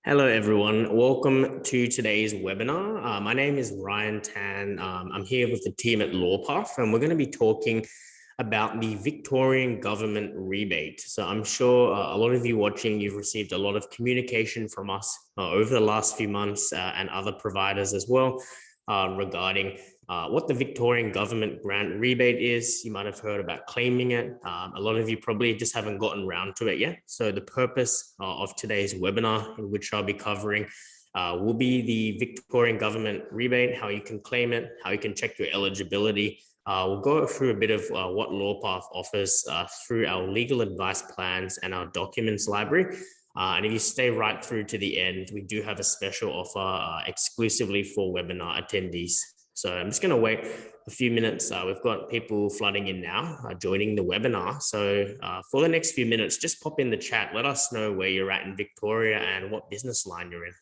Hello, everyone. Welcome to today's webinar. My name is Ryan Tan. I'm here with the team at Lawpath, and we're going to be talking about the Victorian government rebate. So I'm sure a lot of you watching, you've received a lot of communication from us over the last few months and other providers as well regarding what the Victorian government grant rebate is. You might have heard about claiming it. A lot of you probably just haven't gotten around to it yet. So the purpose of today's webinar, in which I'll be covering, will be the Victorian government rebate, how you can claim it, how you can check your eligibility. We'll go through a bit of what Lawpath offers through our legal advice plans and our documents library. And if you stay right through to the end, we do have a special offer exclusively for webinar attendees. So I'm just going to wait a few minutes. We've got people flooding in now, joining the webinar. So for the next few minutes, just pop in the chat. Let us know where you're at in Victoria and what business line you're in.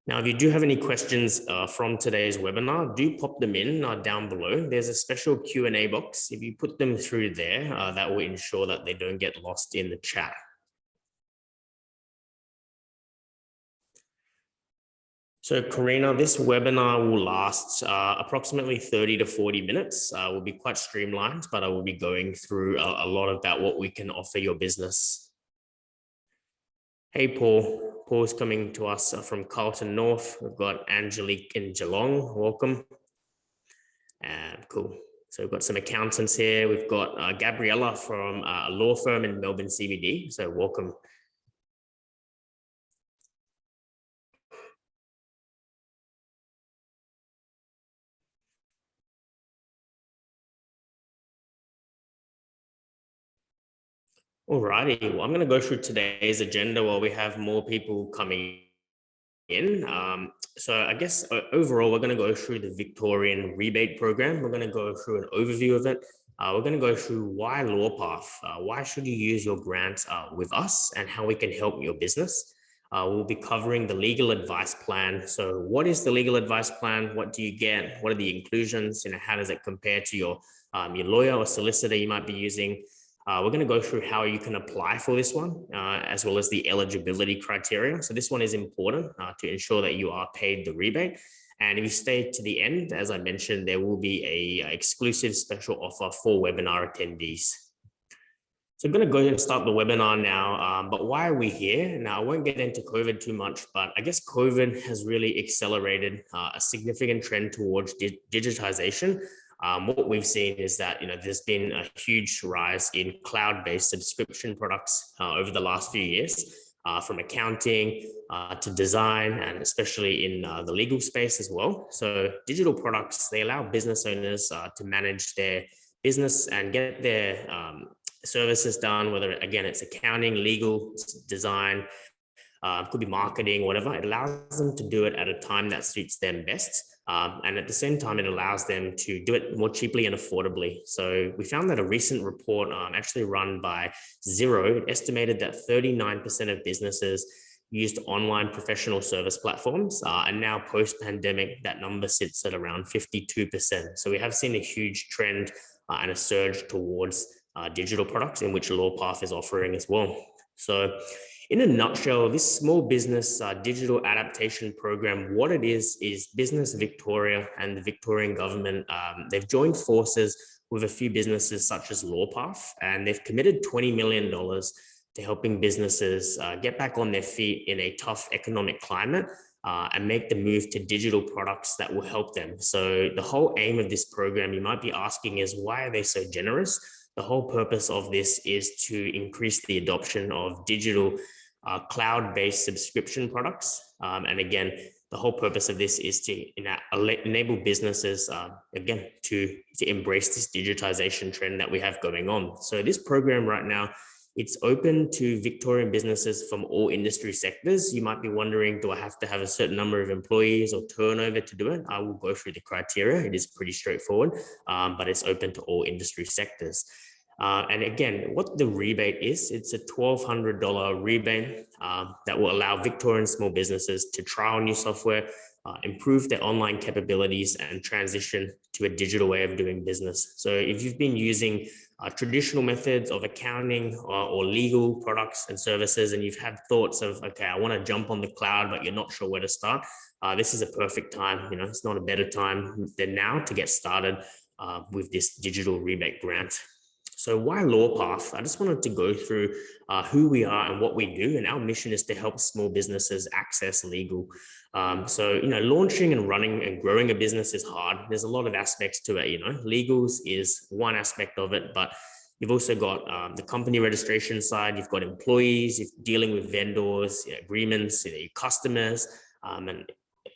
Now, if you do have any questions from today's webinar, do pop them in down below. There's a special Q&A box. If you put them through there, that will ensure that they don't get lost in the chat. So Karina, this webinar will last approximately 30 to 40 minutes. Will be quite streamlined, but I will be going through a lot about what we can offer your business. Hey, Paul. Paul's coming to us from Carlton North. We've got Angelique in Geelong. Welcome. Cool. So we've got some accountants here. We've got Gabriella from a law firm in Melbourne CBD. So welcome. Alrighty, well, I'm going to go through today's agenda while we have more people coming in. So I guess overall, we're going to go through the Victorian rebate program. We're going to go through an overview of it. We're going to go through why Lawpath, why should you use your grant with us, and how we can help your business. We'll be covering the legal advice plan. So what is the legal advice plan? What do you get? What are the inclusions? How does it compare to your lawyer or solicitor you might be using? We're going to go through how you can apply for this one, as well as the eligibility criteria. So this one is important to ensure that you are paid the rebate. And if you stay to the end, as I mentioned, there will be a exclusive special offer for webinar attendees. So I'm going to go ahead and start the webinar now, but why are we here? Now, I won't get into COVID too much, but I guess COVID has really accelerated a significant trend towards digitization. What we've seen is that there's been a huge rise in cloud-based subscription products over the last few years, from accounting to design, and especially in the legal space as well. So digital products, they allow business owners to manage their business and get their services done, whether again it's accounting, legal, design, could be marketing, whatever. It allows them to do it at a time that suits them best. And at the same time, it allows them to do it more cheaply and affordably. So we found that a recent report actually run by Xero estimated that 39% of businesses used online professional service platforms. And now post-pandemic, that number sits at around 52%. So we have seen a huge trend and a surge towards digital products, in which Lawpath is offering as well. So in a nutshell, this small business digital adaptation program, what it is Business Victoria and the Victorian government, they've joined forces with a few businesses such as Lawpath, and they've committed $20 million to helping businesses get back on their feet in a tough economic climate and make the move to digital products that will help them. So the whole aim of this program, you might be asking, is why are they so generous? The whole purpose of this is to increase the adoption of digital cloud-based subscription products. And again, the whole purpose of this is to enable businesses, again, to embrace this digitization trend that we have going on. So this program right now, it's open to Victorian businesses from all industry sectors. You might be wondering, do I have to have a certain number of employees or turnover to do it? I will go through the criteria. It is pretty straightforward, but it's open to all industry sectors. And again, what the rebate is, it's a $1,200 rebate that will allow Victorian small businesses to trial new software, improve their online capabilities, and transition to a digital way of doing business. So if you've been using traditional methods of accounting or legal products and services, and you've had thoughts of, okay, I want to jump on the cloud, but you're not sure where to start, this is a perfect time. It's not a better time than now to get started with this digital rebate grant. So why Lawpath? I just wanted to go through who we are and what we do. And our mission is to help small businesses access legal. Launching and running and growing a business is hard. There's a lot of aspects to it. Legals is one aspect of it, but you've also got the company registration side. You've got employees, you're dealing with vendors, agreements, your customers, and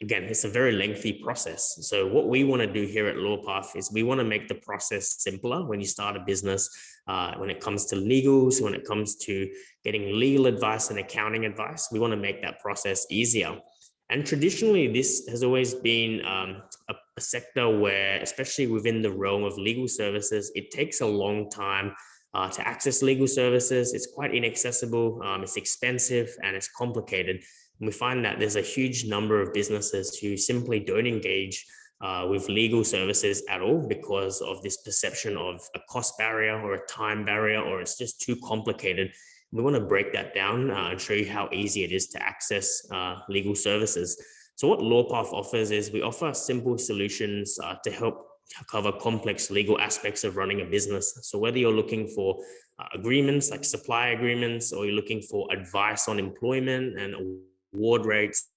again, it's a very lengthy process. So what we want to do here at Lawpath is we want to make the process simpler when you start a business, when it comes to legals, when it comes to getting legal advice and accounting advice. We want to make that process easier. And traditionally, this has always been a sector where, especially within the realm of legal services, it takes a long time to access legal services. It's quite inaccessible, it's expensive, and it's complicated. And we find that there's a huge number of businesses who simply don't engage with legal services at all because of this perception of a cost barrier or a time barrier, or it's just too complicated. We want to break that down and show you how easy it is to access legal services. So what Lawpath offers is we offer simple solutions to help cover complex legal aspects of running a business. So whether you're looking for agreements like supply agreements, or you're looking for advice on employment and award rates,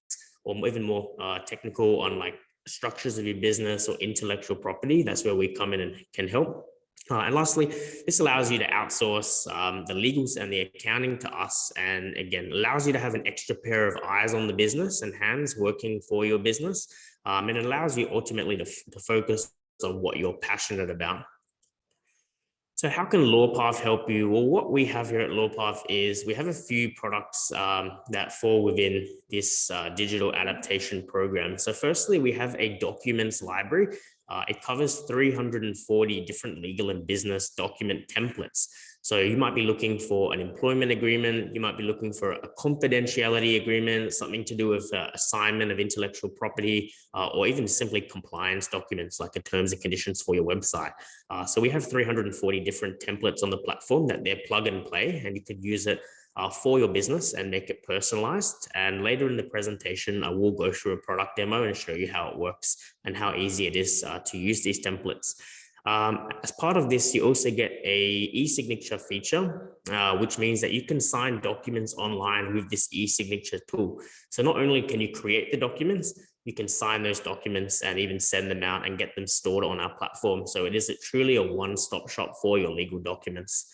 or even more technical on like structures of your business or intellectual property, that's where we come in and can help. And lastly, this allows you to outsource the legals and the accounting to us, and again, allows you to have an extra pair of eyes on the business and hands working for your business. And it allows you ultimately to focus on what you're passionate about. So how can Lawpath help you? Well, what we have here at Lawpath is we have a few products that fall within this digital adaptation program. So firstly, we have a documents library. It covers 340 different legal and business document templates. So you might be looking for an employment agreement, you might be looking for a confidentiality agreement, something to do with assignment of intellectual property, or even simply compliance documents like a terms and conditions for your website. So we have 340 different templates on the platform that they're plug and play, and you could use it for your business and make it personalized. And later in the presentation, I will go through a product demo and show you how it works and how easy it is to use these templates. As part of this, you also get a e-signature feature, which means that you can sign documents online with this e-signature tool. So not only can you create the documents, you can sign those documents and even send them out and get them stored on our platform. So it is truly a one-stop shop for your legal documents.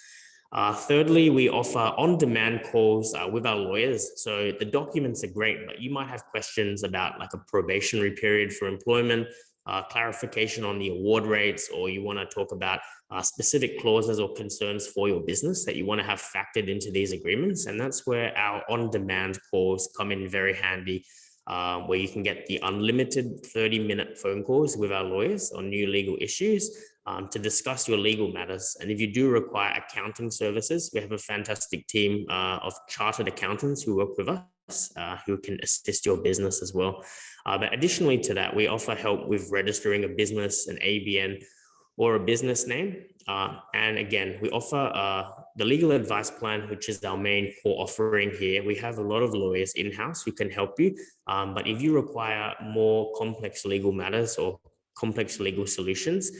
Thirdly, we offer on-demand calls with our lawyers. So the documents are great, but you might have questions about like a probationary period for employment, clarification on the award rates, or you want to talk about specific clauses or concerns for your business that you want to have factored into these agreements. And that's where our on-demand calls come in very handy, where you can get the unlimited 30-minute phone calls with our lawyers on new legal issues to discuss your legal matters. And if you do require accounting services, we have a fantastic team of chartered accountants who work with us, who can assist your business as well. But additionally to that, we offer help with registering a business, an ABN, or a business name. And again, we offer the legal advice plan, which is our main core offering here. We have a lot of lawyers in-house who can help you. But if you require more complex legal matters or complex legal solutions,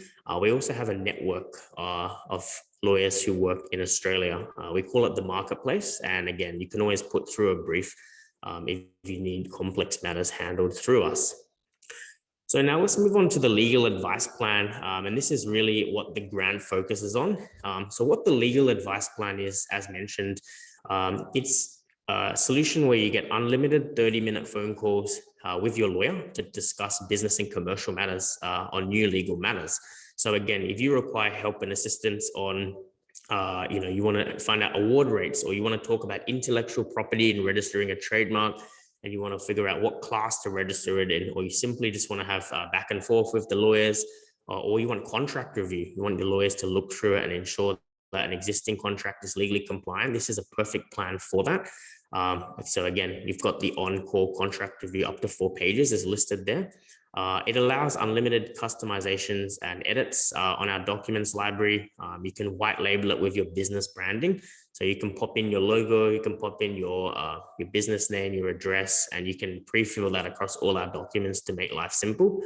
we also have a network of lawyers who work in Australia. We call it the marketplace. And again, you can always put through a brief if you need complex matters handled through us. So now let's move on to the legal advice plan. And this is really what the grant focuses on. So what the legal advice plan is, as mentioned, it's a solution where you get unlimited 30-minute phone calls with your lawyer to discuss business and commercial matters on new legal matters. So again, if you require help and assistance on you want to find out award rates, or you want to talk about intellectual property and registering a trademark, and you want to figure out what class to register it in, or you simply just want to have back and forth with the lawyers, or you want contract review, you want your lawyers to look through it and ensure that an existing contract is legally compliant, this is a perfect plan for that. So again, you've got the on-call contract review up to 4 pages is listed there. It allows unlimited customizations and edits on our documents library. You can white label it with your business branding. So you can pop in your logo, you can pop in your business name, your address, and you can pre-fill that across all our documents to make life simple.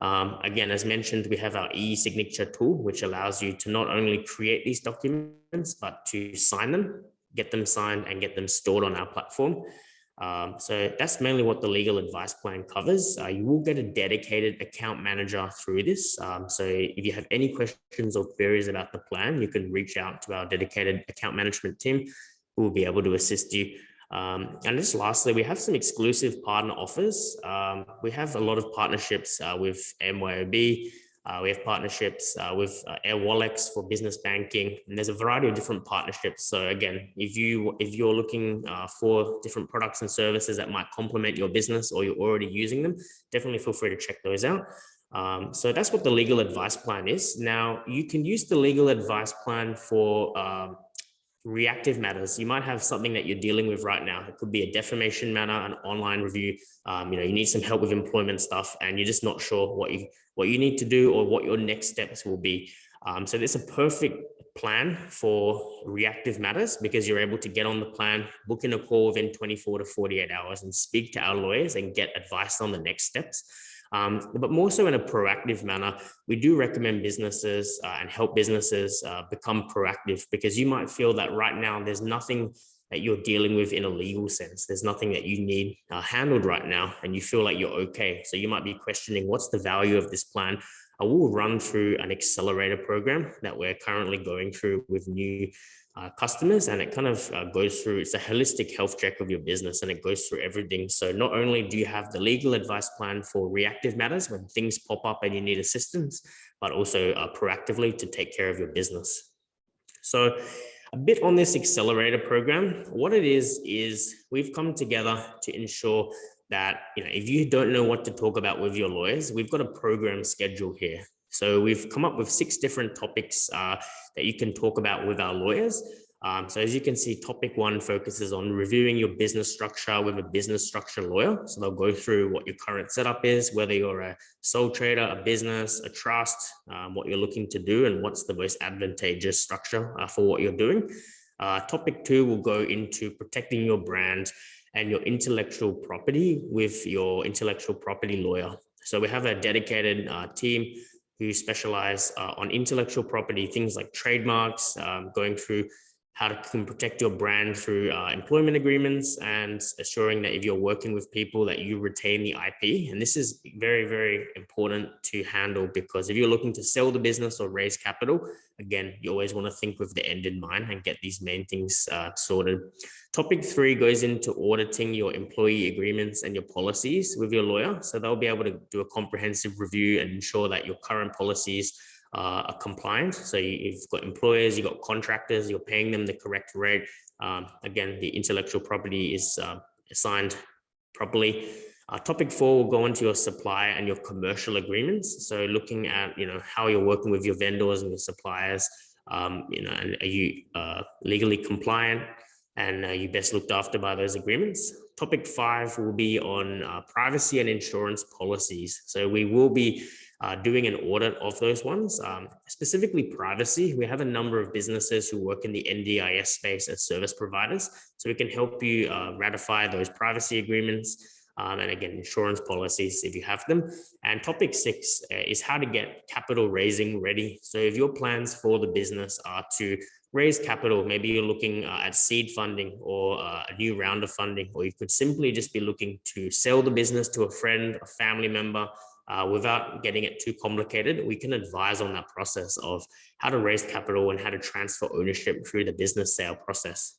Again, as mentioned, we have our e-signature tool, which allows you to not only create these documents, but to sign them, get them signed, and get them stored on our platform. So that's mainly what the legal advice plan covers. You will get a dedicated account manager through this. So if you have any questions or queries about the plan, you can reach out to our dedicated account management team who will be able to assist you. And just lastly, we have some exclusive partner offers. We have a lot of partnerships with MYOB. We have partnerships with AirWallex for business banking, and there's a variety of different partnerships. So again, if you're looking for different products and services that might complement your business or you're already using them, definitely feel free to check those out. So that's what the legal advice plan is. Now, you can use the legal advice plan for reactive matters. You might have something that you're dealing with right now. It could be a defamation matter, an online review. You need some help with employment stuff, and you're just not sure what you need to do or what your next steps will be. So it's a perfect plan for reactive matters because you're able to get on the plan, book in a call within 24 to 48 hours, and speak to our lawyers and get advice on the next steps. But more so in a proactive manner, we do recommend businesses and help businesses become proactive, because you might feel that right now there's nothing that you're dealing with in a legal sense. There's nothing that you need handled right now, and you feel like you're okay. So you might be questioning, what's the value of this plan? I will run through an accelerator program that we're currently going through with new customers, and it kind of goes through, it's a holistic health check of your business, and it goes through everything. So not only do you have the legal advice plan for reactive matters when things pop up and you need assistance, but also proactively to take care of your business. So a bit on this accelerator program, what it is we've come together to ensure that, if you don't know what to talk about with your lawyers, we've got a program schedule here. So we've come up with 6 different topics that you can talk about with our lawyers. So as you can see, topic 1 focuses on reviewing your business structure with a business structure lawyer. So they'll go through what your current setup is, whether you're a sole trader, a business, a trust, what you're looking to do, and what's the most advantageous structure for what you're doing. Topic 2 will go into protecting your brand and your intellectual property with your intellectual property lawyer. So we have a dedicated team who specialize on intellectual property, things like trademarks, going through how to protect your brand through employment agreements, and assuring that if you're working with people that you retain the IP. And this is very, very important to handle, because if you're looking to sell the business or raise capital, again, you always want to think with the end in mind and get these main things sorted. Topic 3 goes into auditing your employee agreements and your policies with your lawyer. So they'll be able to do a comprehensive review and ensure that your current policies are compliant. So you've got employers, you've got contractors, you're paying them the correct rate. Again, the intellectual property is assigned properly. Topic 4 will go into your supply and your commercial agreements. So looking at, how you're working with your vendors and your suppliers, and are you legally compliant, and are you best looked after by those agreements? Topic 5 will be on privacy and insurance policies. So we will be doing an audit of those ones, specifically privacy. We have a number of businesses who work in the NDIS space as service providers, so we can help you ratify those privacy agreements, and again, insurance policies if you have them. And topic 6 is how to get capital raising ready. So if your plans for the business are to raise capital, maybe you're looking at seed funding or a new round of funding, or you could simply just be looking to sell the business to a friend, a family member, without getting it too complicated, we can advise on that process of how to raise capital and how to transfer ownership through the business sale process.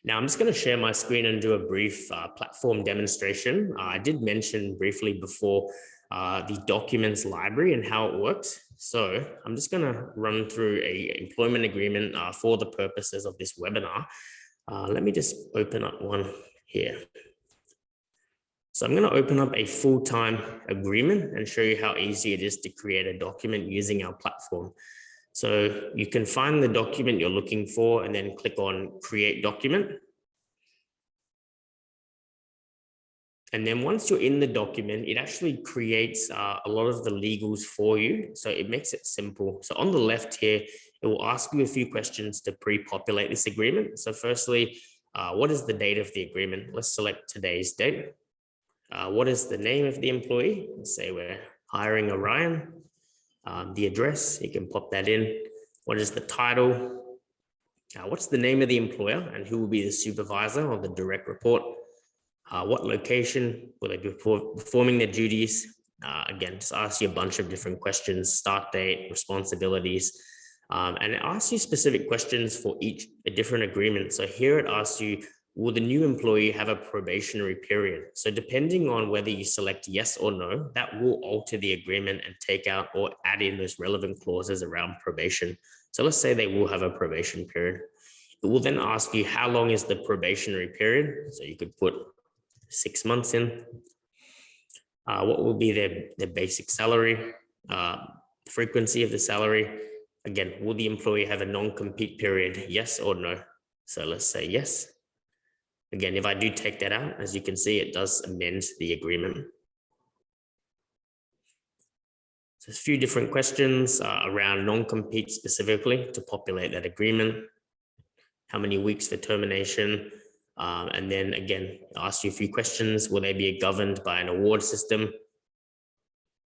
Now, I'm just going to share my screen and do a brief platform demonstration. I did mention briefly before the documents library and how it works. So I'm just going to run through an employment agreement for the purposes of this webinar. Let me just open up one here. So I'm going to open up a full-time agreement and show you how easy it is to create a document using our platform. So you can find the document you're looking for and then click on Create Document. And then once you're in the document, it actually creates a lot of the legals for you. So it makes it simple. So on the left here, it will ask you a few questions to pre-populate this agreement. So firstly, what is the date of the agreement? Let's select today's date. What is the name of the employee? Let's say we're hiring Orion. The address, you can pop that in. What is the title? What's the name of the employer and who will be the supervisor or the direct report? What location will they be performing their duties? Again, just ask you a bunch of different questions, start date, responsibilities, and it asks you specific questions for each a different agreement. So here it asks you, will the new employee have a probationary period? So depending on whether you select yes or no, that will alter the agreement and take out or add in those relevant clauses around probation. So let's say they will have a probation period. It will then ask you how long is the probationary period. So you could put 6 months in. What will be their basic salary, frequency of the salary. Again, will the employee have a non-compete period, yes or no? So let's say yes. Again, if I do take that out, as you can see, it does amend the agreement. So a few different questions around non-compete specifically to populate that agreement. How many weeks for termination? And then again, ask you a few questions. Will they be governed by an award system?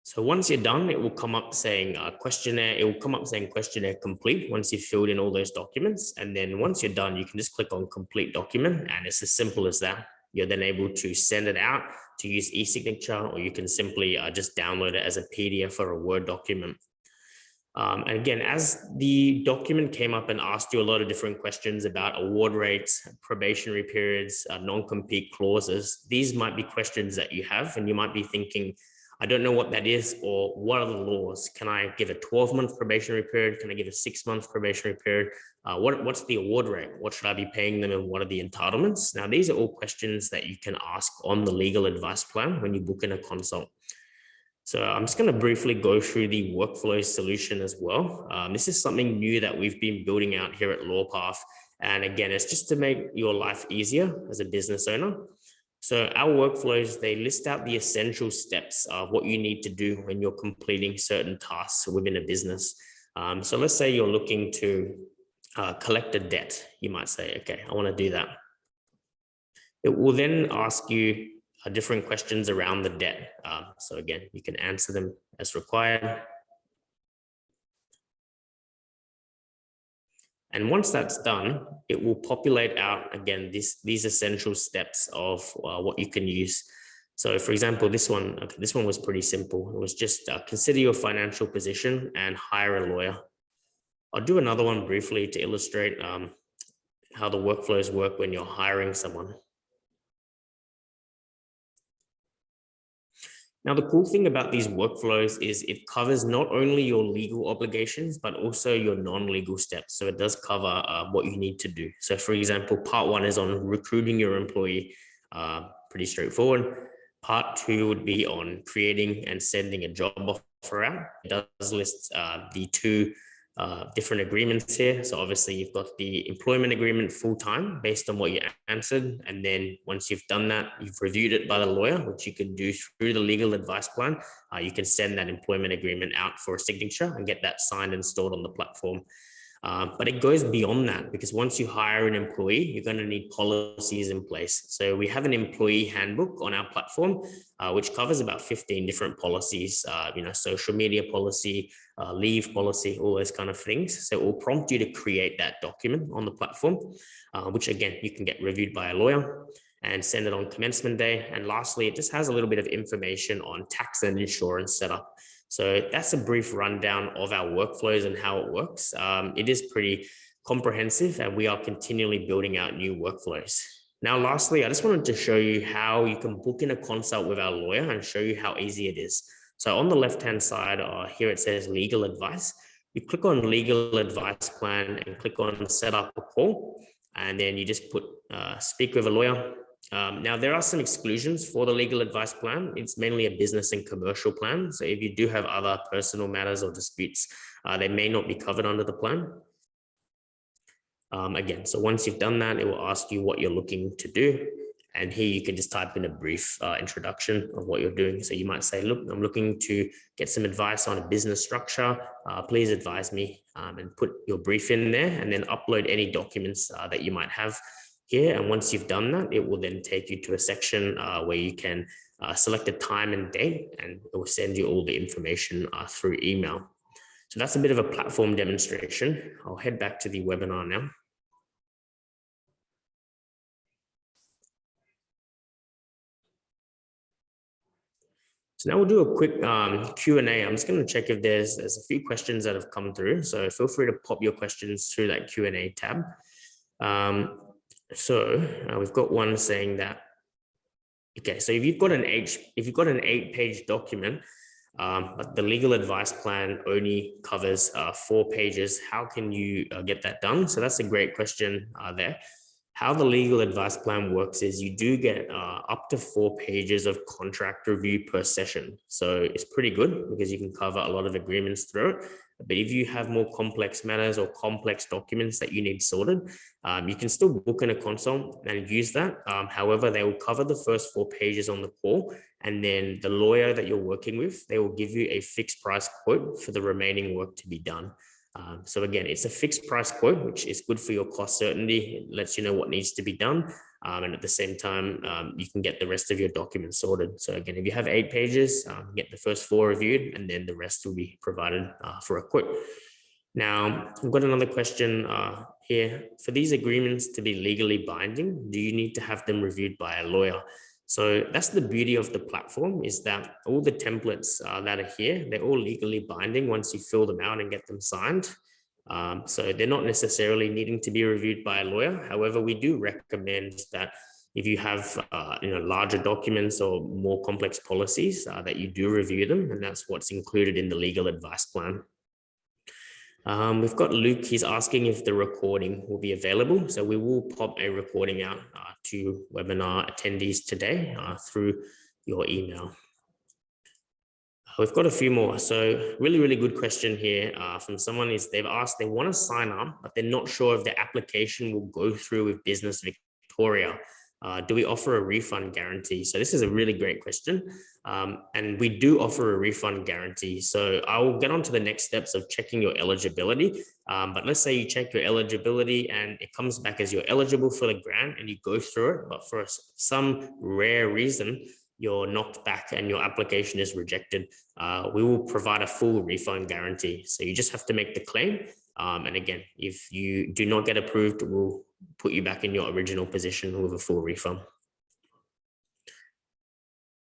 So once you're done, it will come up saying questionnaire. It will come up saying questionnaire complete once you've filled in all those documents. And then once you're done, you can just click on complete document. And it's as simple as that. You're then able to send it out to use e-signature, or you can simply just download it as a PDF or a Word document. And again, as the document came up and asked you a lot of different questions about award rates, probationary periods, non-compete clauses, these might be questions that you have, and you might be thinking, I don't know what that is, or what are the laws? Can I give a 12-month probationary period? Can I give a 6-month probationary period? What's the award rate? What should I be paying them, and what are the entitlements? Now, these are all questions that you can ask on the legal advice plan when you book in a consult. So I'm just going to briefly go through the workflow solution as well. This is something new that we've been building out here at Lawpath. And again, it's just to make your life easier as a business owner. So our workflows, they list out the essential steps of what you need to do when you're completing certain tasks within a business. So let's say you're looking to collect a debt. You might say, okay, I want to do that. It will then ask you different questions around the debt. So again, you can answer them as required. And once that's done, it will populate out, again, these essential steps of what you can use. So for example, this one was pretty simple. It was just consider your financial position and hire a lawyer. I'll do another one briefly to illustrate how the workflows work when you're hiring someone. Now, the cool thing about these workflows is it covers not only your legal obligations, but also your non-legal steps. So it does cover what you need to do. So for example, part 1 is on recruiting your employee, pretty straightforward. Part 2 would be on creating and sending a job offer out. It does list the 2 different agreements here. So obviously you've got the employment agreement full-time based on what you answered. And then once you've done that, you've reviewed it by the lawyer, which you can do through the legal advice plan. You can send that employment agreement out for a signature and get that signed and stored on the platform. But it goes beyond that, because once you hire an employee, you're going to need policies in place. So we have an employee handbook on our platform, which covers about 15 different policies, social media policy, leave policy, all those kind of things. So it will prompt you to create that document on the platform, which again, you can get reviewed by a lawyer and send it on commencement day. And lastly, it just has a little bit of information on tax and insurance setup. So that's a brief rundown of our workflows and how it works. It is pretty comprehensive, and we are continually building out new workflows. Now, lastly, I just wanted to show you how you can book in a consult with our lawyer and show you how easy it is. So on the left-hand side, here it says legal advice. You click on legal advice plan and click on set up a call, and then you just put speak with a lawyer. Now, there are some exclusions for the legal advice plan. It's mainly a business and commercial plan. So if you do have other personal matters or disputes, they may not be covered under the plan. Again, so once you've done that, it will ask you what you're looking to do. And here you can just type in a brief introduction of what you're doing. So you might say, look, I'm looking to get some advice on a business structure. Please advise me, and put your brief in there, and then upload any documents that you might have here. And once you've done that, it will then take you to a section where you can select a time and date, and it will send you all the information through email. So that's a bit of a platform demonstration. I'll head back to the webinar now. So now we'll do a quick Q&A. I'm just going to check if there's a few questions that have come through. So feel free to pop your questions through that Q&A tab. We've got one saying that, okay, so if you've got an 8-page document, but the legal advice plan only covers 4 pages, how can you get that done? So that's a great question there. How the legal advice plan works is you do get up to 4 pages of contract review per session. So it's pretty good because you can cover a lot of agreements through it. But if you have more complex matters or complex documents that you need sorted, you can still book in a consult and use that. However, they will cover the first 4 pages on the call, and then the lawyer that you're working with, they will give you a fixed price quote for the remaining work to be done. So again, it's a fixed price quote, which is good for your cost certainty. It lets you know what needs to be done. And at the same time, you can get the rest of your documents sorted. So again, if you have 8 pages, get the first 4 reviewed, and then the rest will be provided for a quote. Now, I've got another question here. For these agreements to be legally binding, do you need to have them reviewed by a lawyer? So that's the beauty of the platform, is that all the templates that are here, they're all legally binding once you fill them out and get them signed. So they're not necessarily needing to be reviewed by a lawyer. However, we do recommend that if you have larger documents or more complex policies, that you do review them, and that's what's included in the legal advice plan. We've got Luke. He's asking if the recording will be available. So we will pop a recording out to webinar attendees today through your email. We've got a few more. So really, really good question here from someone is they've asked, they want to sign up, but they're not sure if their application will go through with Business Victoria. Do we offer a refund guarantee? So this is a really great question. And we do offer a refund guarantee. So I will get on to the next steps of checking your eligibility. But let's say you check your eligibility and it comes back as you're eligible for the grant and you go through it, but for some rare reason, you're knocked back and your application is rejected. We will provide a full refund guarantee. So you just have to make the claim. And again, if you do not get approved, we'll put you back in your original position with a full refund.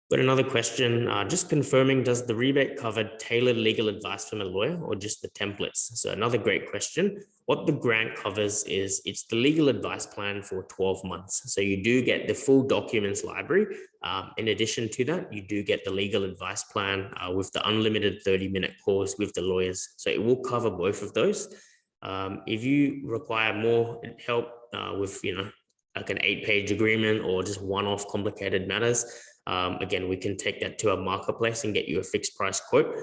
Got another question, just confirming, does the rebate cover tailored legal advice from a lawyer or just the templates? So another great question. What the grant covers is it's the legal advice plan for 12 months. So you do get the full documents library. In addition to that, you do get the legal advice plan with the unlimited 30-minute calls with the lawyers. So it will cover both of those. If you require more help with, like an 8-page agreement or just one-off complicated matters, again, we can take that to a marketplace and get you a fixed price quote.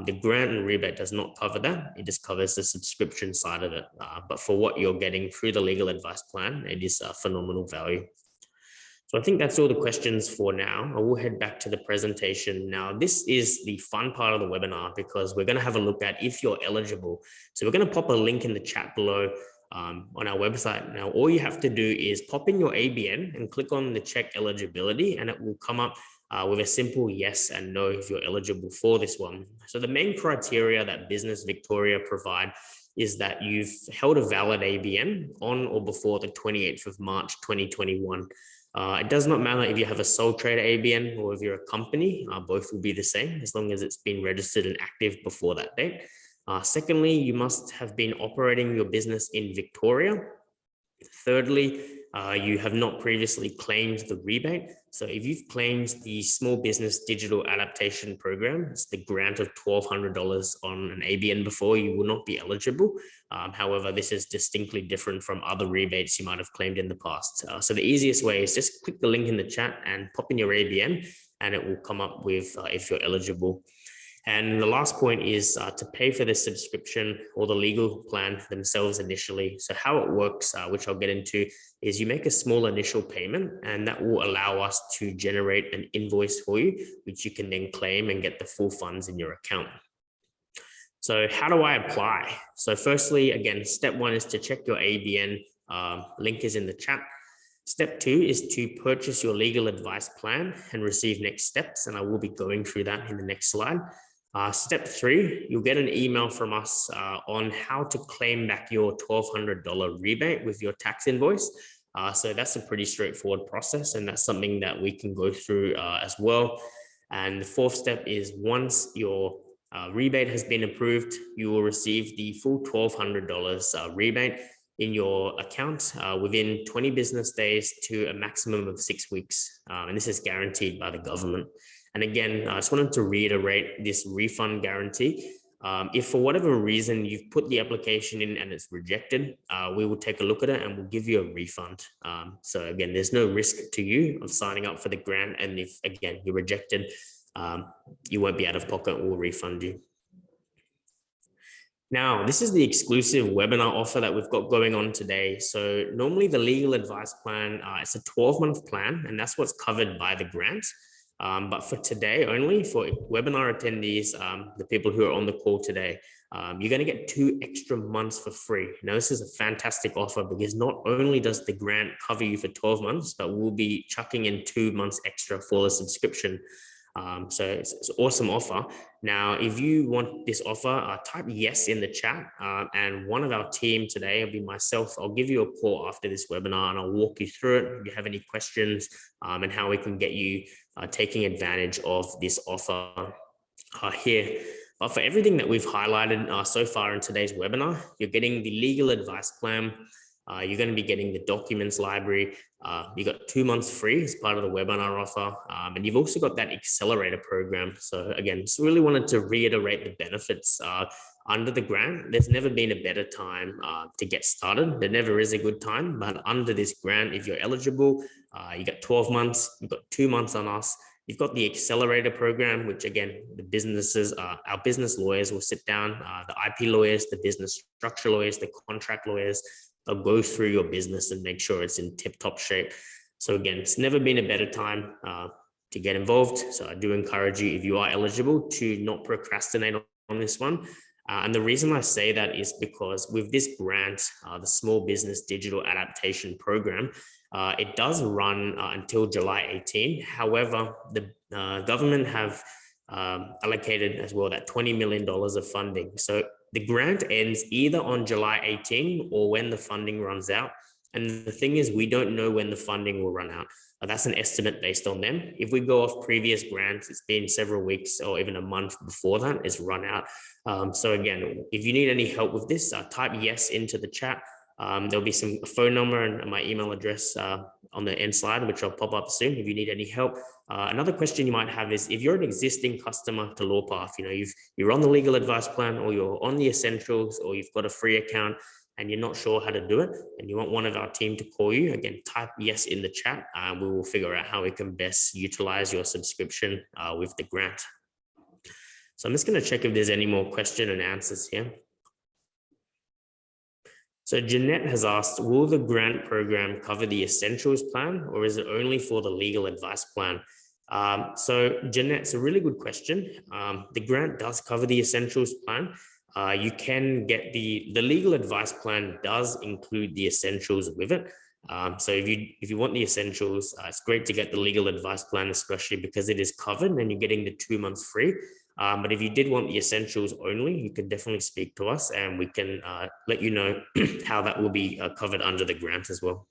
The grant and rebate does not cover that. It just covers the subscription side of it. But for what you're getting through the legal advice plan, it is a phenomenal value. So I think that's all the questions for now. I will head back to the presentation. Now, this is the fun part of the webinar because we're going to have a look at if you're eligible. So we're going to pop a link in the chat below on our website. Now, all you have to do is pop in your ABN and click on the check eligibility, and it will come up with a simple yes and no if you're eligible for this one. So the main criteria that Business Victoria provide is that you've held a valid ABN on or before the 28th of March, 2021. It does not matter if you have a sole trader ABN or if you're a company, both will be the same as long as it's been registered and active before that date. Secondly, you must have been operating your business in Victoria. Thirdly, you have not previously claimed the rebate. So if you've claimed the Small Business Digital Adaptation Program, it's the grant of $1,200 on an ABN before, you will not be eligible. However, this is distinctly different from other rebates you might have claimed in the past. So the easiest way is just click the link in the chat and pop in your ABN, and it will come up with if you're eligible. And the last point is to pay for the subscription or the legal plan themselves initially. So how it works, which I'll get into, is you make a small initial payment, and that will allow us to generate an invoice for you, which you can then claim and get the full funds in your account. So how do I apply? So firstly, again, step one is to check your ABN. Link is in the chat. Step two is to purchase your legal advice plan and receive next steps. And I will be going through that in the next slide. Step three, you'll get an email from us on how to claim back your $1,200 rebate with your tax invoice. So that's a pretty straightforward process, and that's something that we can go through as well. And the fourth step is once your rebate has been approved, you will receive the full $1,200 rebate in your account within 20 business days to a maximum of 6 weeks. And this is guaranteed by the government. And again, I just wanted to reiterate this refund guarantee. If for whatever reason you've put the application in and it's rejected, we will take a look at it and we'll give you a refund. So again, there's no risk to you of signing up for the grant. And if, again, you're rejected, you won't be out of pocket, we'll refund you. Now, this is the exclusive webinar offer that we've got going on today. So normally the legal advice plan, it's a 12-month plan, and that's what's covered by the grant. But for today only, for webinar attendees, the people who are on the call today, you're going to get 2 extra months for free. Now, this is a fantastic offer because not only does the grant cover you for 12 months, but we'll be chucking in 2 months extra for the subscription. So it's an awesome offer. Now, if you want this offer, type yes in the chat, and one of our team today, it'll be myself. I'll give you a call after this webinar and I'll walk you through it. If you have any questions and how we can get you taking advantage of this offer here. But for everything that we've highlighted so far in today's webinar, you're getting the legal advice plan. You're going to be getting the documents library. You got 2 months free as part of the webinar offer. And you've also got that accelerator program. So again, just really wanted to reiterate the benefits under the grant. There's never been a better time to get started. There never is a good time, but under this grant, if you're eligible, you got 12 months, you've got 2 months on us. You've got the accelerator program, which again, the businesses, our business lawyers will sit down, the IP lawyers, the business structure lawyers, the contract lawyers, they'll go through your business and make sure it's in tip-top shape. So again, it's never been a better time to get involved. So I do encourage you, if you are eligible, to not procrastinate on this one. And the reason I say that is because with this grant, the Small Business Digital Adaptation Program, it does run until July 18. However, the government have allocated as well that $20 million of funding. So the grant ends either on July 18 or when the funding runs out. And the thing is, we don't know when the funding will run out. That's an estimate based on them. If we go off previous grants, it's been several weeks or even a month before that it's run out. So again, if you need any help with this, type yes into the chat. There'll be some phone number and my email address on the end slide, which I'll pop up soon if you need any help. Another question you might have is if you're an existing customer to Lawpath, you're on the legal advice plan or you're on the essentials or you've got a free account and you're not sure how to do it and you want one of our team to call you, again, type yes in the chat. We will figure out how we can best utilize your subscription with the grant. So I'm just going to check if there's any more question and answers here. So Jeanette has asked, will the grant program cover the essentials plan or is it only for the legal advice plan? So Jeanette, it's a really good question. The grant does cover the essentials plan. You can get the legal advice plan does include the essentials with it. So if you want the essentials, it's great to get the legal advice plan, especially because it is covered and you're getting the 2 months free. But if you did want the essentials only, you can definitely speak to us and we can let you know how that will be covered under the grant as well.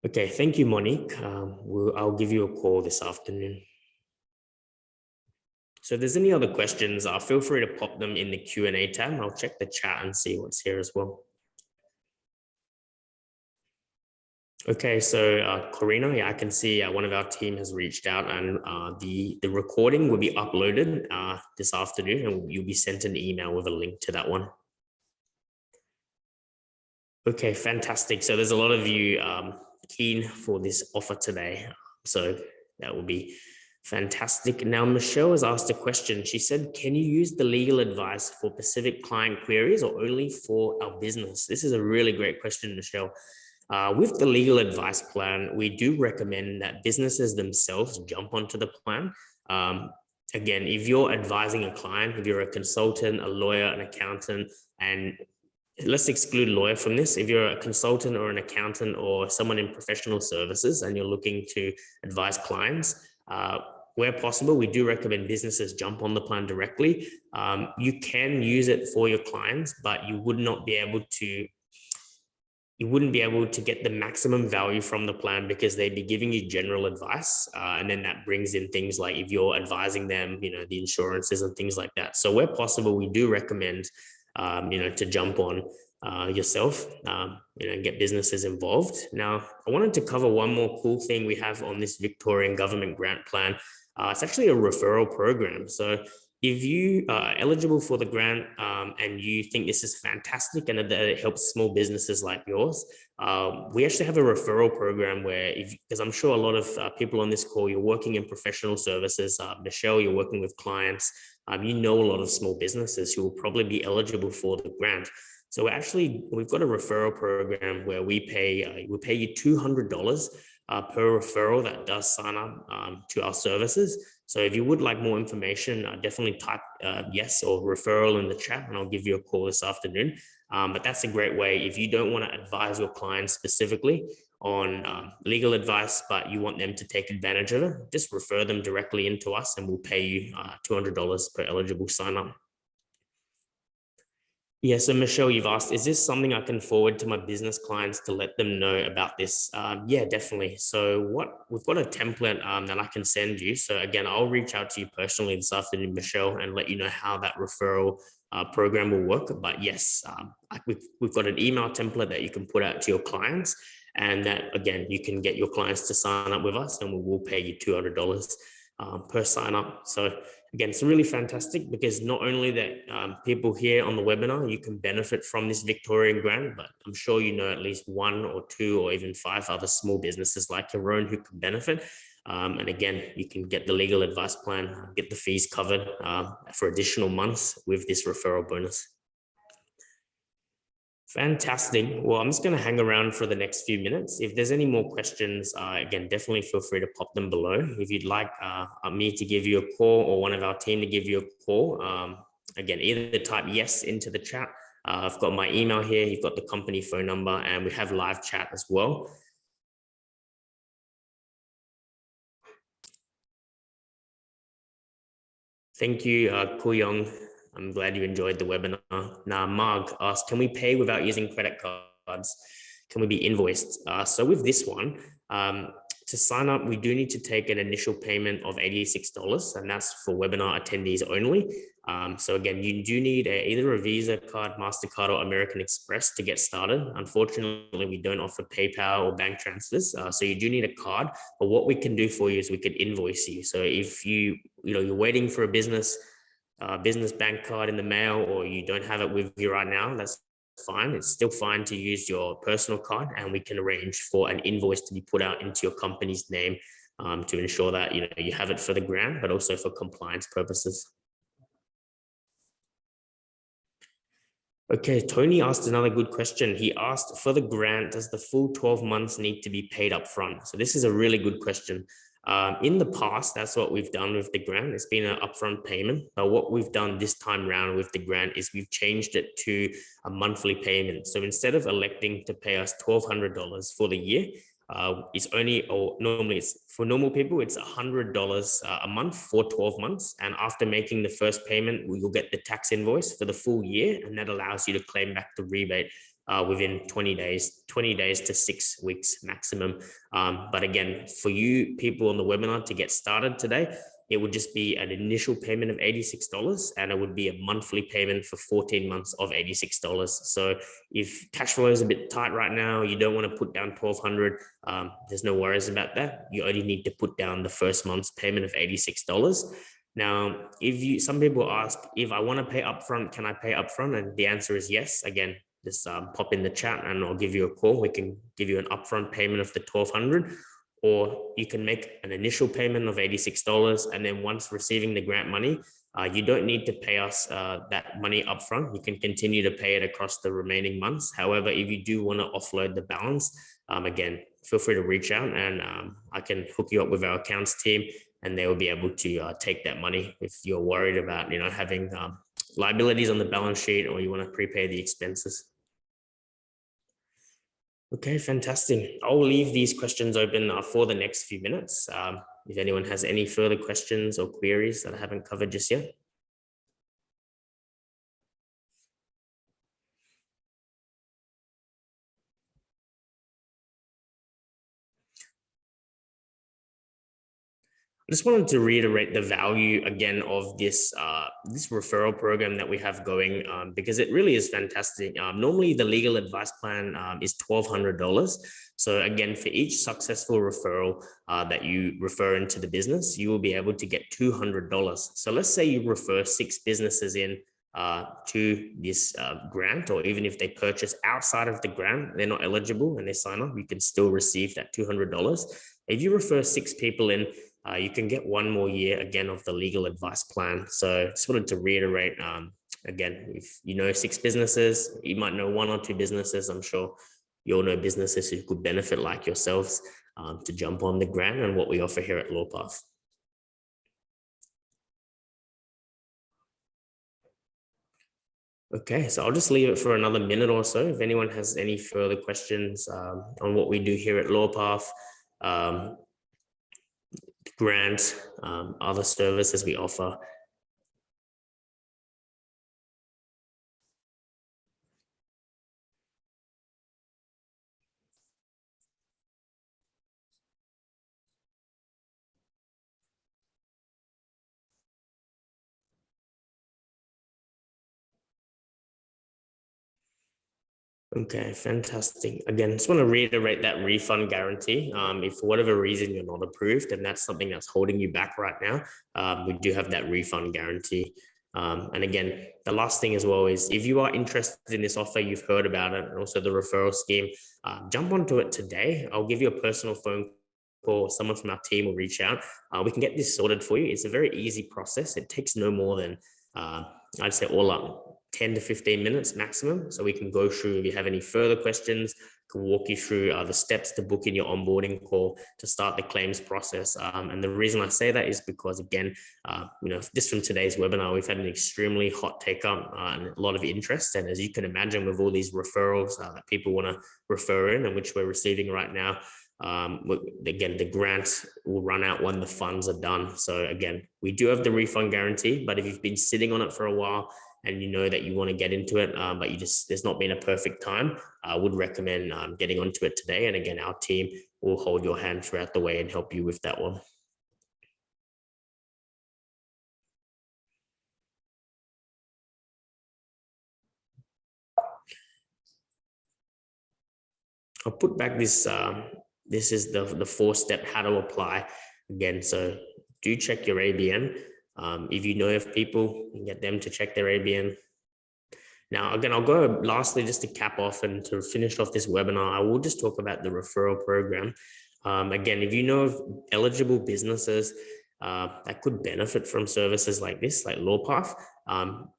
Okay, thank you, Monique. I'll give you a call this afternoon. So if there's any other questions, feel free to pop them in the Q&A tab. I'll check the chat and see what's here as well. Okay, so Corina, yeah, I can see one of our team has reached out and the recording will be uploaded this afternoon and you'll be sent an email with a link to that one. Okay, fantastic. So there's a lot of you keen for this offer today. So that will be Fantastic. Now, Michelle has asked a question. She said, can you use the legal advice for specific client queries or only for our business? This is a really great question, Michelle. With the legal advice plan, we do recommend that businesses themselves jump onto the plan. Again, if you're advising a client, if you're a consultant, a lawyer, an accountant, and let's exclude lawyer from this. If you're a consultant or an accountant or someone in professional services and you're looking to advise clients, where possible, we do recommend businesses jump on the plan directly. You can use it for your clients, but you wouldn't be able to get the maximum value from the plan because they'd be giving you general advice. And then that brings in things like if you're advising them, the insurances and things like that. So where possible, we do recommend, to jump on yourself, and get businesses involved. Now, I wanted to cover one more cool thing we have on this Victorian government grant plan. It's actually a referral program. So if you are eligible for the grant and you think this is fantastic and that it helps small businesses like yours, we actually have a referral program where, because I'm sure a lot of people on this call, you're working in professional services. Michelle, you're working with clients. You know a lot of small businesses who will probably be eligible for the grant. So we've got a referral program where we pay you $200 per referral that does sign up to our services. So if you would like more information, definitely type yes or referral in the chat and I'll give you a call this afternoon. But that's a great way if you don't want to advise your clients specifically on legal advice, but you want them to take advantage of it, just refer them directly into us and we'll pay you $200 per eligible sign up. Yeah, so Michelle, you've asked, is this something I can forward to my business clients to let them know about this? Yeah, definitely. So we've got a template that I can send you. So again, I'll reach out to you personally this afternoon, Michelle, and let you know how that referral program will work. But yes, we've got an email template that you can put out to your clients. And that, again, you can get your clients to sign up with us and we will pay you $200 per sign up. So again, it's really fantastic because not only that people here on the webinar, you can benefit from this Victorian grant, but I'm sure you know at least 1 or 2 or even 5 other small businesses like your own who can benefit. And again, you can get the legal advice plan, get the fees covered for additional months with this referral bonus. Fantastic. Well, I'm just going to hang around for the next few minutes. If there's any more questions, again, definitely feel free to pop them below. If you'd like me to give you a call or one of our team to give you a call, again, either type yes into the chat. I've got my email here. You've got the company phone number and we have live chat as well. Thank you, Kuyong. I'm glad you enjoyed the webinar. Now, Marg asked, can we pay without using credit cards? Can we be invoiced? So with this one, to sign up, we do need to take an initial payment of $86, and that's for webinar attendees only. So again, you do need either a Visa card, MasterCard, or American Express to get started. Unfortunately, we don't offer PayPal or bank transfers, so you do need a card. But what we can do for you is we could invoice you. So if you're waiting for a business bank card in the mail or you don't have it with you right now, that's fine. It's still fine to use your personal card and we can arrange for an invoice to be put out into your company's name to ensure that you have it for the grant, but also for compliance purposes. Okay, Tony asked another good question. He asked, for the grant, does the full 12 months need to be paid up front? So this is a really good question. In the past, that's what we've done with the grant. It's been an upfront payment. But what we've done this time around with the grant is we've changed it to a monthly payment. So instead of electing to pay us $1,200 for the year, normally it's for normal people, it's $100 a month for 12 months. And after making the first payment, you'll get the tax invoice for the full year. And that allows you to claim back the rebate within 20 days to 6 weeks maximum. But again, for you people on the webinar to get started today, it would just be an initial payment of $86 and it would be a monthly payment for 14 months of $86. So if cash flow is a bit tight right now, you don't want to put down $1,200, there's no worries about that. You only need to put down the first month's payment of $86. Now, some people ask, if I want to pay upfront, can I pay upfront? And the answer is yes. Again, just pop in the chat and I'll give you a call. We can give you an upfront payment of the $1,200. or you can make an initial payment of $86, and then once receiving the grant money, you don't need to pay us that money upfront. You can continue to pay it across the remaining months. However, if you do want to offload the balance, again, feel free to reach out, and I can hook you up with our accounts team, and they will be able to take that money if you're worried about, having liabilities on the balance sheet, or you want to prepay the expenses. Okay, fantastic. I'll leave these questions open for the next few minutes. If anyone has any further questions or queries that I haven't covered just yet. I just wanted to reiterate the value again of this this referral program that we have going, because it really is fantastic. Normally, the legal advice plan is $1,200. So again, for each successful referral that you refer into the business, you will be able to get $200. So let's say you refer 6 businesses in to this grant, or even if they purchase outside of the grant, they're not eligible and they sign up, you can still receive that $200. If you refer 6 people in, you can get 1 more year again of the legal advice plan. So just wanted to reiterate, again, if you know 6 businesses, you might know 1 or 2 businesses. I'm sure you all know businesses who could benefit like yourselves to jump on the grant and what we offer here at Lawpath. Okay, so I'll just leave it for another minute or so. If anyone has any further questions on what we do here at Lawpath, grant, other services we offer. Okay, fantastic. Again, just want to reiterate that refund guarantee. If for whatever reason you're not approved and that's something that's holding you back right now, we do have that refund guarantee. And again, the last thing as well is if you are interested in this offer, you've heard about it, and also the referral scheme, jump onto it today. I'll give you a personal phone call. Someone from our team will reach out. We can get this sorted for you. It's a very easy process. It takes no more than, I'd say all up, 10 to 15 minutes maximum. So we can go through, if you have any further questions, can walk you through the steps to book in your onboarding call to start the claims process. And the reason I say that is because, again, just from today's webinar, we've had an extremely hot take up and a lot of interest. And as you can imagine, with all these referrals that people want to refer in, and which we're receiving right now, again, the grant will run out when the funds are done. So again, we do have the refund guarantee, but if you've been sitting on it for a while and you know that you want to get into it, but there's not been a perfect time, I would recommend getting onto it today. And again, our team will hold your hand throughout the way and help you with that one. I'll put back this, this is the 4-step how to apply again. So do check your ABN. If you know of people, you can get them to check their ABN. Now, again, I'll go lastly, just to cap off and to finish off this webinar, I will just talk about the referral program. Again, if you know of eligible businesses that could benefit from services like this, like Lawpath,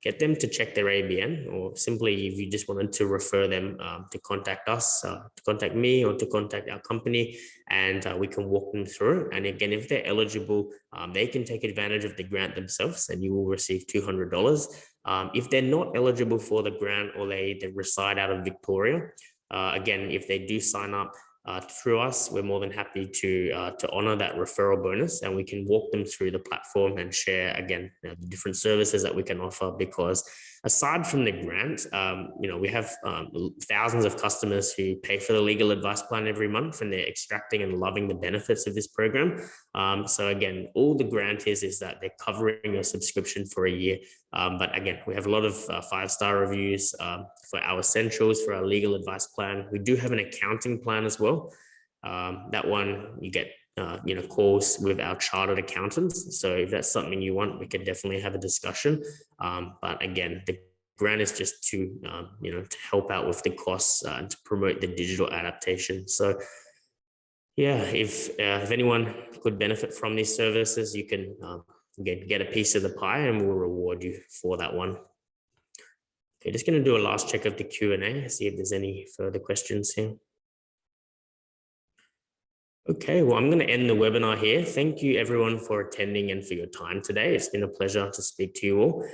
get them to check their ABN, or simply if you just wanted to refer them to contact us, to contact me, or to contact our company, and we can walk them through. And again, if they're eligible, they can take advantage of the grant themselves and you will receive $200. If they're not eligible for the grant, or they reside out of Victoria, again, if they do sign up through us, we're more than happy to honor that referral bonus, and we can walk them through the platform and share again the different services that we can offer. Because aside from the grant, we have thousands of customers who pay for the legal advice plan every month, and they're extracting and loving the benefits of this program. So again, all the grant is that they're covering your subscription for a year. But again, we have a lot of 5-star reviews for our essentials, for our legal advice plan. We do have an accounting plan as well. That one you get calls with our chartered accountants. So if that's something you want, we can definitely have a discussion. But again, the grant is just to to help out with the costs and to promote the digital adaptation. So yeah, if anyone could benefit from these services, you can get a piece of the pie, and we'll reward you for that one. Okay, just going to do a last check of the Q&A, see if there's any further questions here. Okay, well, I'm going to end the webinar here. Thank you everyone for attending and for your time today. It's been a pleasure to speak to you all.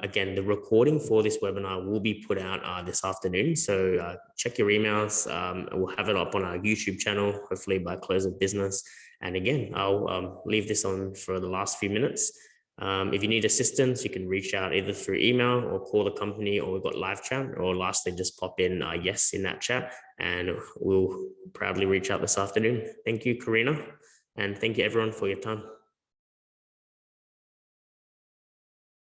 Again, the recording for this webinar will be put out this afternoon. So check your emails. We'll have it up on our YouTube channel, hopefully by close of business. And again, I'll leave this on for the last few minutes. If you need assistance, you can reach out either through email or call the company, or we've got live chat, or lastly, just pop in yes in that chat, and we'll proudly reach out this afternoon. Thank you, Karina, and thank you everyone for your time.